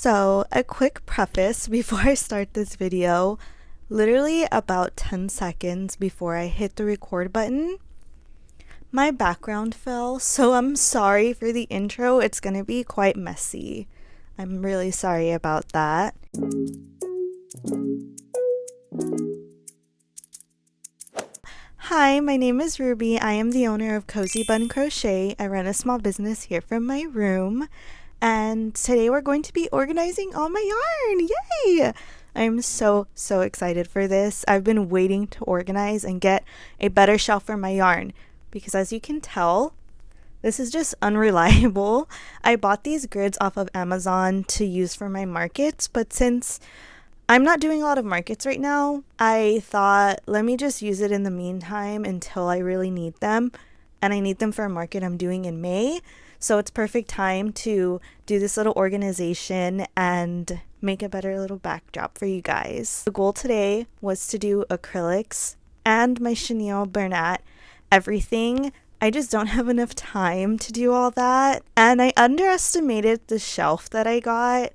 So, a quick preface before I start this video. Literally about 10 seconds before I hit the record button, my background fell, so I'm sorry for the intro. It's gonna be quite messy. I'm really sorry about that. Hi, my name is Ruby. I am the owner of Cozy Bun Crochet. I run a small business here from my room. And today we're going to be organizing all my yarn. Yay! I'm so excited for this. I've been waiting to organize and get a better shelf for my yarn because, as you can tell, this is just unreliable. I bought these grids off of Amazon to use for my markets, but since I'm not doing a lot of markets right now, I thought let me just use it in the meantime until I really need them. And I need them for a market I'm doing in May. So it's perfect time to do this little organization and make a better little backdrop for you guys. The goal today was to do acrylics and my chenille bernat, everything. I just don't have enough time to do all that. And I underestimated the shelf that I got.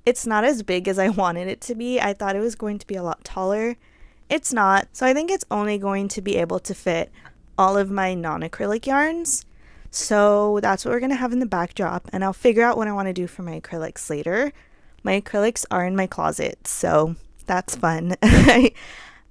It's not as big as I wanted it to be. I thought it was going to be a lot taller. It's not. So I think it's only going to be able to fit all of my non-acrylic yarns. So that's what we're going to have in the backdrop, and I'll figure out what I want to do for my acrylics later. My acrylics are in my closet, so that's fun. I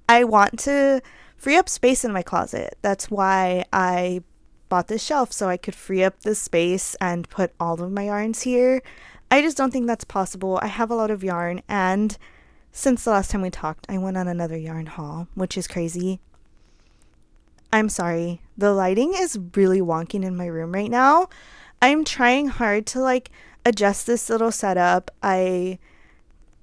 want to free up space in my closet. That's why I bought this shelf, so I could free up the space and put all of my yarns here. I just don't think that's possible. I have a lot of yarn, and since the last time we talked, I went on another yarn haul, which is crazy. I'm sorry. The lighting is really wonky in my room right now. I'm trying hard to adjust this little setup. I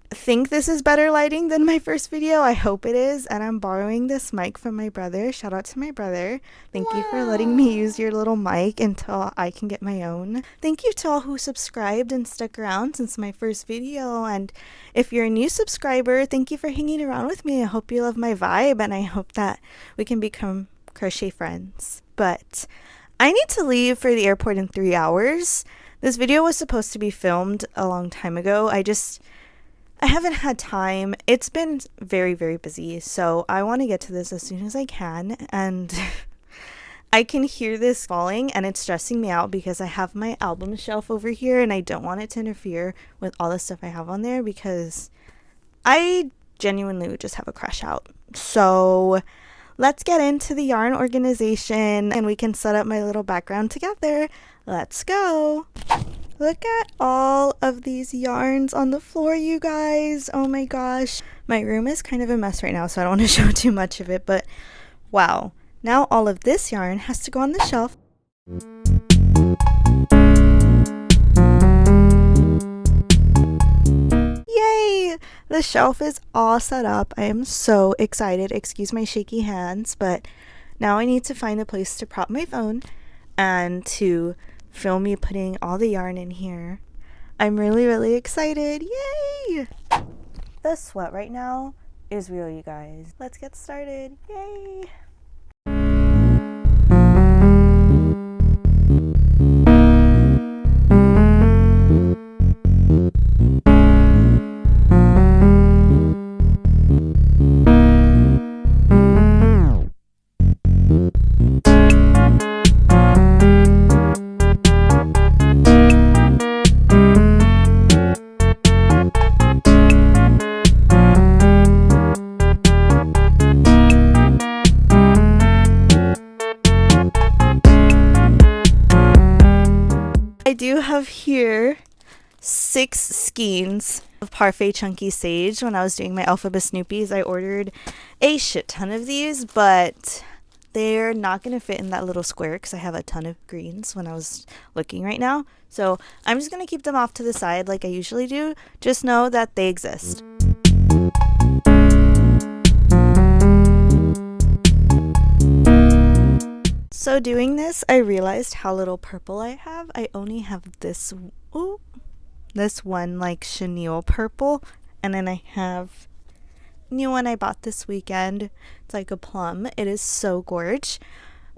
think this is better lighting than my first video. I hope it is. And I'm borrowing this mic from my brother. Shout out to my brother. Thank you for letting me use your little mic until I can get my own. Thank you to all who subscribed and stuck around since my first video. And if you're a new subscriber, thank you for hanging around with me. I hope you love my vibe, and I hope that we can become crochet friends. But I need to leave for the airport in 3 hours. This video was supposed to be filmed a long time ago. I haven't had time. It's been very busy, so I want to get to this as soon as I can. And I can hear this falling, and it's stressing me out because I have my album shelf over here and I don't want it to interfere with all the stuff I have on there because I genuinely would just have a crash out. So let's get into the yarn organization and we can set up my little background together. Let's go. Look at all of these yarns on the floor, you guys. Oh my gosh. My room is kind of a mess right now, so I don't want to show too much of it, but wow. Now all of this yarn has to go on the shelf. Yay! The shelf is all set up. I am so excited. Excuse my shaky hands, but now I need to find a place to prop my phone and to film me putting all the yarn in here. I'm really excited. Yay! The sweat right now is real, you guys. Let's get started. Yay! I do have here 6 skeins of Parfait Chunky Sage. When I was doing my Alphaba Snoopies, I ordered a shit ton of these, but they're not going to fit in that little square because I have a ton of greens when I was looking right now. So I'm just going to keep them off to the side like I usually do. Just know that they exist. So doing this, I realized how little purple I have. I only have this one chenille purple, and then I have new one I bought this weekend. It's like a plum. It is so gorge.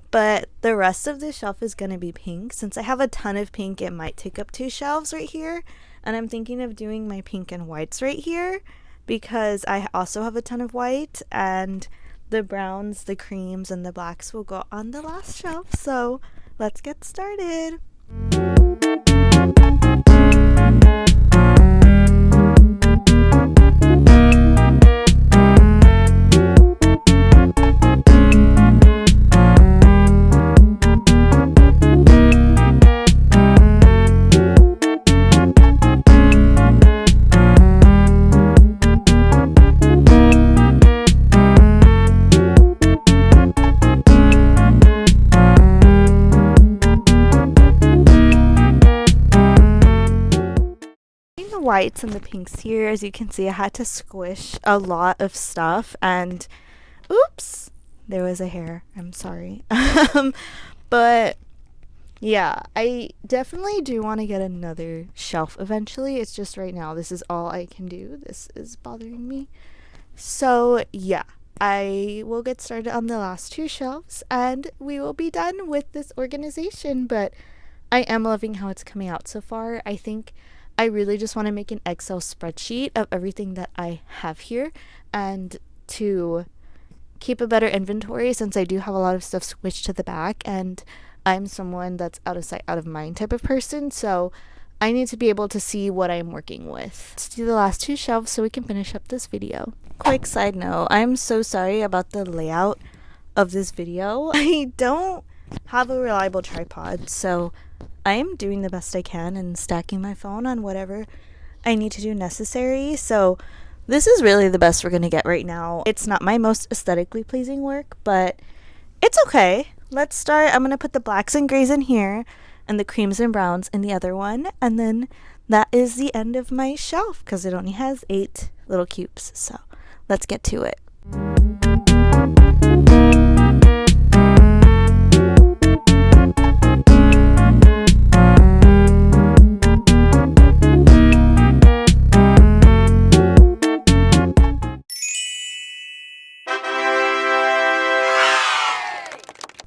But the rest of the shelf is going to be pink. Since I have a ton of pink, it might take up 2 shelves right here. And I'm thinking of doing my pink and whites right here because I also have a ton of white, and the browns, the creams, and the blacks will go on the last shelf. So let's get started. Whites and the pinks here. As you can see, I had to squish a lot of stuff, and oops, there was a hair. I'm sorry. But yeah, I definitely do want to get another shelf eventually. It's just right now this is all I can do. This is bothering me. So yeah, I will get started on the last two shelves and we will be done with this organization. But I am loving how it's coming out so far. I think I really just want to make an Excel spreadsheet of everything that I have here, and to keep a better inventory, since I do have a lot of stuff switched to the back, and I'm someone that's out of sight, out of mind type of person, so I need to be able to see what I'm working with. Let's do the last two shelves so we can finish up this video. Quick side note, I'm so sorry about the layout of this video. I don't have a reliable tripod, so I am doing the best I can and stacking my phone on whatever I need to do necessary. So this is really the best we're going to get right now. It's not my most aesthetically pleasing work, but it's okay. Let's start. I'm going to put the blacks and grays in here and the creams and browns in the other one. And then that is the end of my shelf because it only has 8 little cubes. So let's get to it.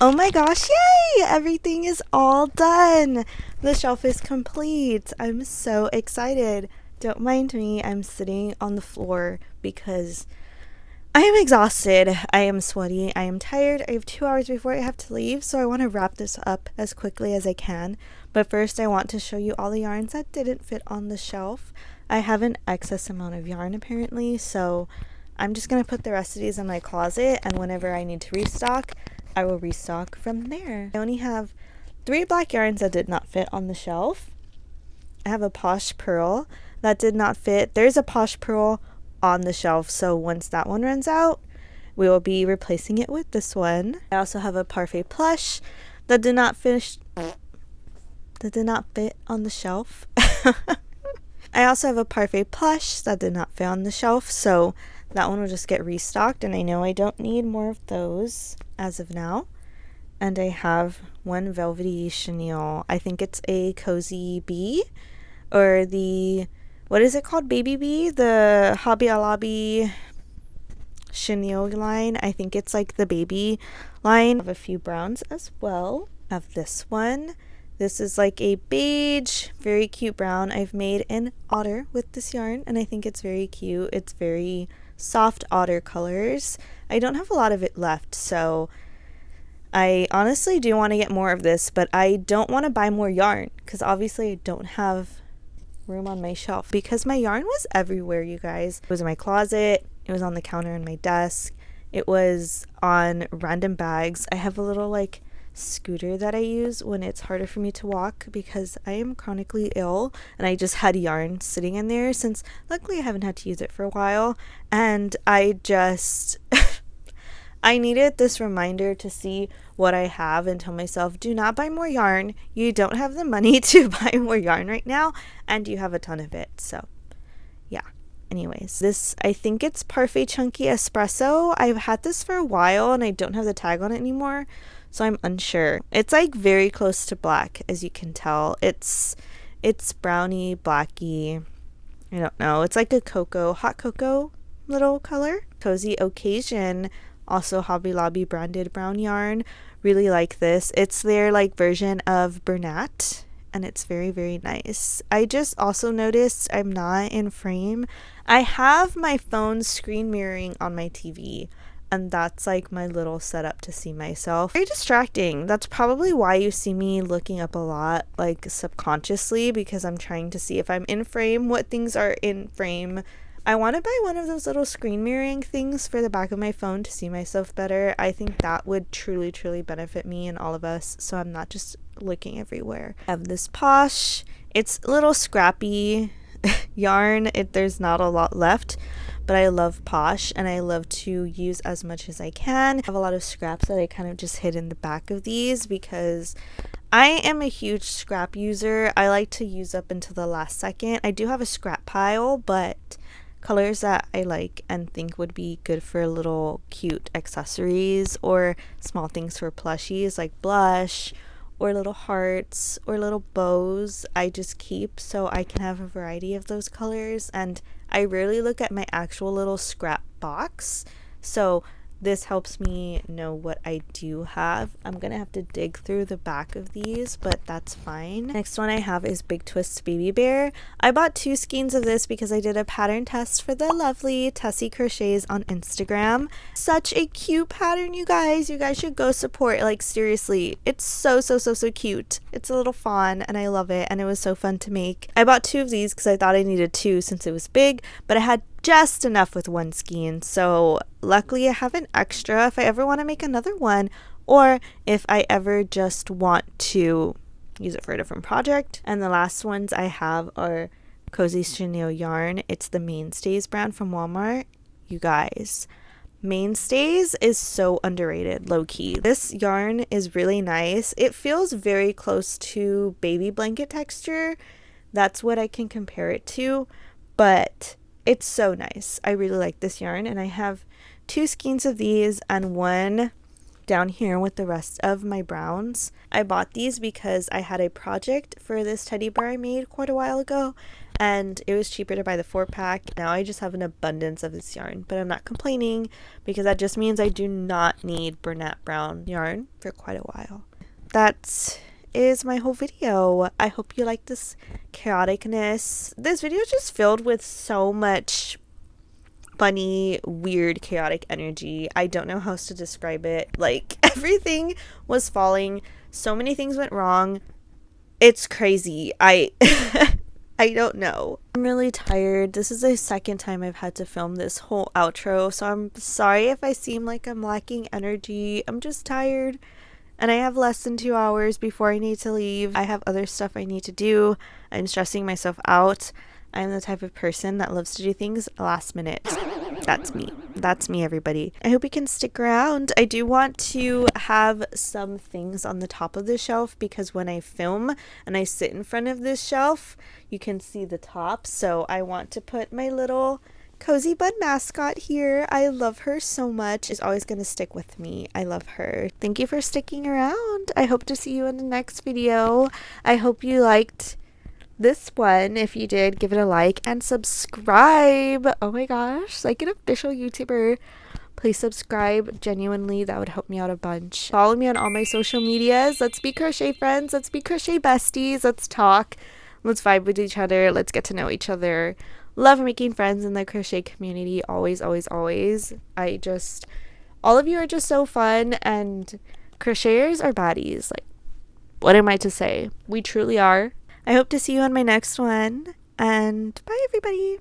Oh my gosh, yay! Everything is all done. The shelf is complete. I'm so excited. Don't mind me, I'm sitting on the floor because I am exhausted. I am sweaty. I am tired. I have 2 hours before I have to leave, so I want to wrap this up as quickly as I can. But first, I want to show you all the yarns that didn't fit on the shelf. I have an excess amount of yarn apparently, so I'm just going to put the rest of these in my closet, and whenever I need to restock, I will restock from there. I only have 3 black yarns that did not fit on the shelf. I have a Posh Pearl that did not fit. There's a Posh Pearl on the shelf, so once that one runs out, we will be replacing it with this one. I also have a Parfait Plush that did not fit on the shelf. I also have a Parfait Plush that did not fit on the shelf, so that one will just get restocked, and I know I don't need more of those as of now. And I have one velvety chenille. I think it's a Cozy Bee, or the, what is it called? Baby Bee? The Hobby Lobby chenille line. I think it's like the baby line. I have a few browns as well. I have this one. This is like a beige, very cute brown. I've made an otter with this yarn, and I think it's very cute. It's very soft otter colors. I don't have a lot of it left, so I honestly do want to get more of this, but I don't want to buy more yarn because obviously I don't have room on my shelf because my yarn was everywhere, you guys. It was in my closet, it was on the counter in my desk, it was on random bags. I have a little like scooter that I use when it's harder for me to walk because I am chronically ill, and I just had yarn sitting in there since luckily I haven't had to use it for a while, and I just I needed this reminder to see what I have and tell myself, do not buy more yarn. You don't have the money to buy more yarn right now, and you have a ton of it. So yeah, anyways, this, I think it's Parfait Chunky Espresso. I've had this for a while and I don't have the tag on it anymore, so I'm unsure. It's like very close to black, as you can tell. It's browny, blacky. I don't know. It's like a cocoa, hot cocoa little color. Cozy Occasion, also Hobby Lobby branded brown yarn. Really like this. It's their like version of Bernat. and it's very, very nice. I just also noticed I'm not in frame. I have my phone screen mirroring on my TV, and that's like my little setup to see myself. Very distracting. That's probably why you see me looking up a lot, like subconsciously, because I'm trying to see if I'm in frame, what things are in frame. I want to buy one of those little screen mirroring things for the back of my phone to see myself better. I think that would truly, truly benefit me and all of us, so I'm not just looking everywhere. I have this Posh. It's a little scrappy yarn. There's not a lot left, but I love Posh and I love to use as much as I can. I have a lot of scraps that I kind of just hid in the back of these because I am a huge scrap user. I like to use up until the last second. I do have a scrap pile, but colors that I like and think would be good for little cute accessories or small things for plushies like blush or little hearts or little bows, I just keep so I can have a variety of those colors. And I rarely look at my actual little scrap box, so this helps me know what I do have. I'm gonna have to dig through the back of these, but that's fine. Next one I have is Big Twist Baby Bear. I bought 2 skeins of this because I did a pattern test for the lovely Tessie Crochets on Instagram. Such a cute pattern, you guys. You guys should go support. Like, seriously, it's so cute. It's a little fawn and I love it, and it was so fun to make. I bought 2 of these because I thought I needed 2 since it was big, but I had just enough with 1 skein, so luckily I have an extra if I ever want to make another one, or if I ever just want to use it for a different project. And the last ones I have are Cozy Chenille yarn. It's the Mainstays brand from Walmart. You guys, Mainstays is so underrated, low-key. This yarn is really nice. It feels very close to baby blanket texture. That's what I can compare it to, but it's so nice. I really like this yarn, and I have 2 skeins of these and 1 down here with the rest of my browns. I bought these because I had a project for this teddy bear I made quite a while ago, and it was cheaper to buy the 4-pack. Now I just have an abundance of this yarn, but I'm not complaining because that just means I do not need Bernat Brown yarn for quite a while. That is my whole video. I hope you like this chaoticness. This video is just filled with so much funny, weird, chaotic energy. I don't know how else to describe it. Like, everything was falling. So many things went wrong. It's crazy. I don't know. I'm really tired. This is the second time I've had to film this whole outro, so I'm sorry if I seem like I'm lacking energy. I'm just tired. And I have less than 2 hours before I need to leave. I have other stuff I need to do. I'm stressing myself out. I'm the type of person that loves to do things last minute. That's me. That's me, everybody. I hope you can stick around. I do want to have some things on the top of the shelf because when I film and I sit in front of this shelf, you can see the top. So I want to put my little Cozy Bud mascot here. I love her so much. She's always going to stick with me. I love her. Thank you for sticking around. I hope to see you in the next video. I hope you liked this one. If you did, give it a like and subscribe. Oh my gosh, like an official YouTuber. Please subscribe. Genuinely, that would help me out a bunch. Follow me on all my social medias. Let's be crochet friends. Let's be crochet besties. Let's talk. Let's vibe with each other. Let's get to know each other. Love making friends in the crochet community. Always, always, always. All of you are just so fun, and crocheters are baddies. Like, what am I to say? We truly are. I hope to see you on my next one, and bye everybody.